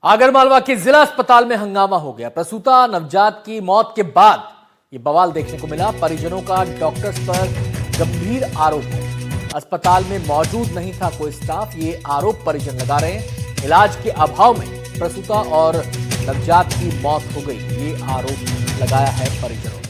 आगरमालवा के जिला अस्पताल में हंगामा हो गया। प्रसूता नवजात की मौत के बाद ये बवाल देखने को मिला। परिजनों का डॉक्टर्स पर गंभीर आरोप है। अस्पताल में मौजूद नहीं था कोई स्टाफ, ये आरोप परिजन लगा रहे हैं। इलाज के अभाव में प्रसूता और नवजात की मौत हो गई, ये आरोप लगाया है परिजनों ने।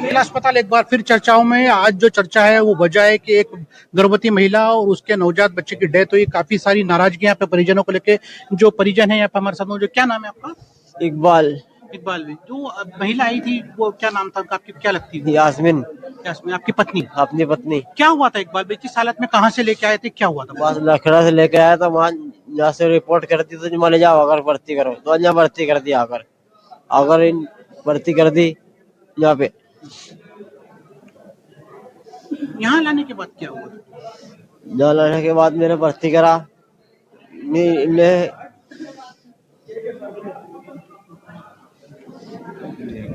जिला अस्पताल एक बार फिर चर्चाओं में। आज जो चर्चा है वो वजह है कि एक गर्भवती महिला और उसके नवजात बच्चे की डेथ हुई। काफी सारी नाराजगी यहाँ पे परिजनों को लेके। जो परिजन है यहाँ पे हमारे साथ मौजूद। क्या नाम है आपका? इकबाल। इकबाल भी। जो महिला आई थी वो क्या नाम था उनका, आपकी क्या लगती थी? यास्मीन। यास्मीन आपकी पत्नी? अपनी पत्नी। क्या हुआ था इकबाल भाई, किस हालत में कहाँ से लेके आए थे, क्या हुआ था? बस लखड़ा से लेके आया था, वहाँ यहाँ से रिपोर्ट करती तो मान जाओ, अगर भर्ती करो तो यहाँ भर्ती कर दिया। अगर इन भर्ती कर दी यहाँ पे। यहाँ लाने के बाद क्या हुआ? यहाँ लाने के बाद मैंने भर्ती करा।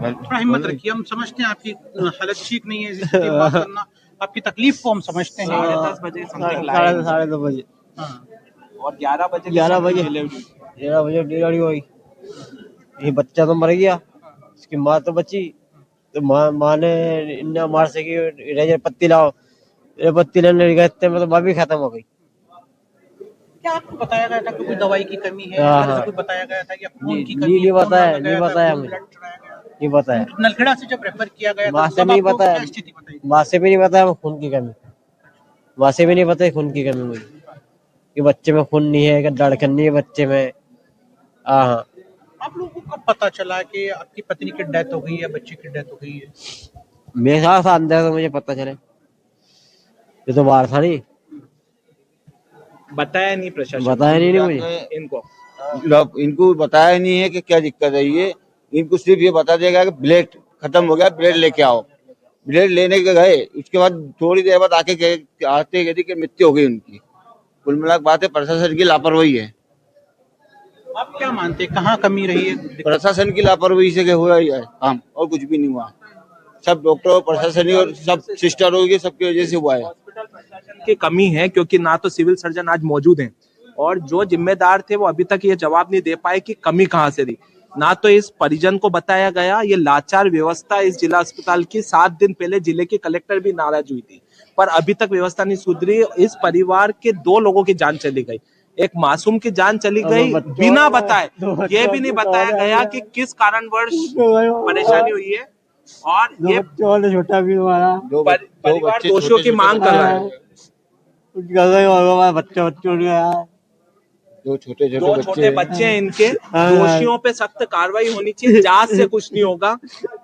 थोड़ा हिम्मत रखिए, हम समझते हैं आपकी हालत ठीक नहीं है, इसके बात करना आपकी तकलीफ को हम समझते हैं। 10:30 बजे साढ़े 2 बजे। हाँ। और 11 बजे डिलीवरी हुई। ये बच्चा तो मर गया, उसकी माँ तो बची। तो माँ ने इन्ना मार से कि रेजर पत्ती लाओ, ये पत्ती लेने गए थे, मतलब भी खत्म हो गई। क्या आपको बताया गया था कि कोई दवाई की कमी है? ऐसा कुछ बताया गया था कि खून की कमी? नहीं बताया मुझे, नहीं बताया। नलखेड़ा से जब रेफर किया गया माँ से नहीं बताया, माँ से भी नहीं बताया खून की कमी। माँ से भी नहीं बताई खून की कमी मुझे, कि बच्चे में खून नहीं है, कि धड़कन नहीं है बच्चे में। हाँ। आप लोगों को कब पता चला कि आपकी पत्नी की डेथ हो गई है, बच्चे की डेथ हो गई है? मेरे साथ अंदर तो मुझे पता चले, ये तो बाहर था नहीं। बताया नहीं प्रशासन, बताया नहीं मुझे इनको बताया नहीं है कि क्या दिक्कत है। ये इनको सिर्फ ये बता देगा कि ब्लेड खत्म हो गया, ब्लेड लेके आओ। ब्लेड लेने के गए, उसके बाद थोड़ी देर बाद आते कहती कि मृत्यु हो गई उनकी। कुल मिला बात है, प्रशासन की लापरवाही है। आप क्या मानते हैं कहाँ कमी रही है? प्रशासन की लापरवाही से हुआ ही है काम, और कुछ भी नहीं हुआ। सब डॉक्टर, प्रशासन और सब सिस्टरों की, सबकी वजह से हुआ है। की कमी है, क्योंकि ना तो सिविल सर्जन आज मौजूद हैं और जो जिम्मेदार थे वो अभी तक ये जवाब नहीं दे पाए कि कमी कहाँ से थी। ना तो इस परिजन को बताया गया। ये लाचार व्यवस्था इस जिला अस्पताल की 7 दिन पहले जिले की कलेक्टर भी नाराज हुई थी, पर अभी तक व्यवस्था नहीं सुधरी। इस परिवार के 2 लोगों की जान चली गई, एक मासूम की जान चली गई बिना बताए। ये भी नहीं बताया गया कि किस कारणवश परेशानी हुई है। और ये छोटा भी हमारा परिवार दोषियों की मांग कर रहा है। दो छोटे बच्चे हैं इनके। दोषियों पे सख्त कार्रवाई होनी चाहिए, जांच से कुछ नहीं होगा।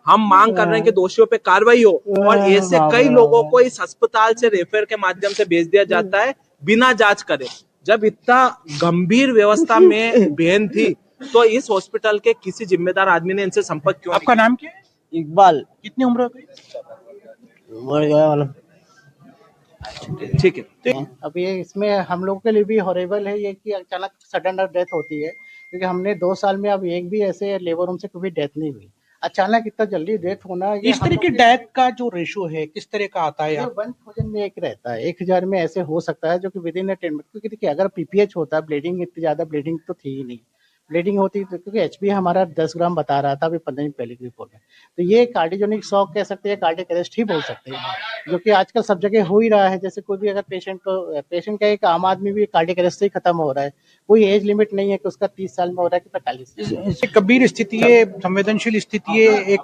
हम मांग कर रहे हैं कि दोषियों पे कार्रवाई हो, और ऐसे कई लोगों को इस अस्पताल से रेफर के माध्यम से भेज दिया जाता है बिना जांच करे। जब इतना गंभीर व्यवस्था में बहन थी तो इस हॉस्पिटल के किसी जिम्मेदार आदमी ने इनसे संपर्क क्यों? आपका नाम क्या है? इकबाल। कितनी उम्र हो गई? मर गया वाला। ठीक है। अब ये इसमें हम लोगों के लिए भी हॉरेबल है ये कि अचानक सडन डेथ होती है, क्योंकि हमने 2 साल में अब एक भी ऐसे लेबर रूम से कभी डेथ नहीं हुई। अचानक इतना जल्दी डेथ होना, इस तरह की डेथ का जो रेशो है किस तरह का आता है? 1000 में एक रहता है, 1000 में ऐसे हो सकता है, जो कि विद इन 10 मिनट। क्योंकि देखिए अगर पीपीएच होता, ब्लीडिंग इतनी ज्यादा ब्लीडिंग तो थी ही नहीं। ब्लीडिंग होती तो, क्योंकि एचबी हमारा 10 ग्राम बता रहा था अभी 15 दिन पहले की रिपोर्ट में, तो ये कार्डियोजेनिक शॉक कह सकते हैं, कार्डियक अरेस्ट ही बोल सकते हैं, जो कि आजकल सब जगह हो ही रहा है। जैसे कोई भी अगर पेशेंट का एक आम आदमी भी कार्डियक अरेस्ट से ही खत्म हो रहा है। कोई एज लिमिट नहीं है कि उसका 30 साल में हो रहा है कि 45। एक गंभीर स्थिति है, संवेदनशील स्थिति है। एक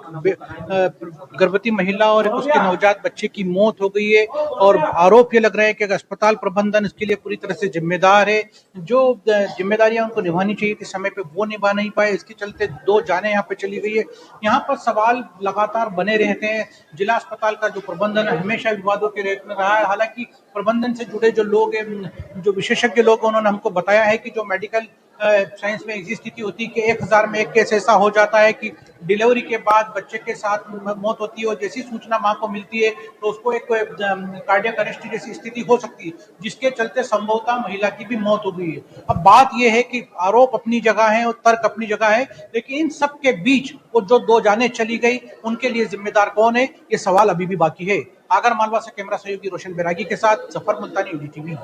गर्भवती महिला और उसके नवजात बच्चे की मौत हो गई है, और आरोप ये लग रहा है कि अस्पताल प्रबंधन इसके लिए पूरी तरह से जिम्मेदार है। जो जिम्मेदारियां उनको निभानी चाहिए थी समय पे, वो निभा नहीं पाए। इसके चलते 2 जानें यहाँ पे चली गई है। यहाँ पर सवाल लगातार बने रहते हैं। जिला अस्पताल का जो प्रबंधन है हमेशा विवादों के रेत में रहा है। हालांकि प्रबंधन से जुड़े जो लोग हैं, जो विशेषज्ञ लोग हैं, उन्होंने हमको बताया है कि जो मेडिकल साइंस में एक स्थिति होती है कि 1000 में एक केस ऐसा हो जाता है कि डिलीवरी के बाद बच्चे के साथ मौत होती है, और जैसी सूचना मां को मिलती है तो उसको एक कार्डियक अरेस्ट जैसी स्थिति हो सकती है, जिसके चलते संभवतः महिला की भी मौत हो गई है। अब बात यह है कि आरोप अपनी जगह है और तर्क अपनी जगह है, लेकिन इन सब के बीच वो जो 2 जानें चली गई, उनके लिए जिम्मेदार कौन है, ये सवाल अभी भी बाकी है। आगर मालवा से कैमरा सहयोगी रोशन बैरागी के साथ जफर मुल्तानी, UDTV।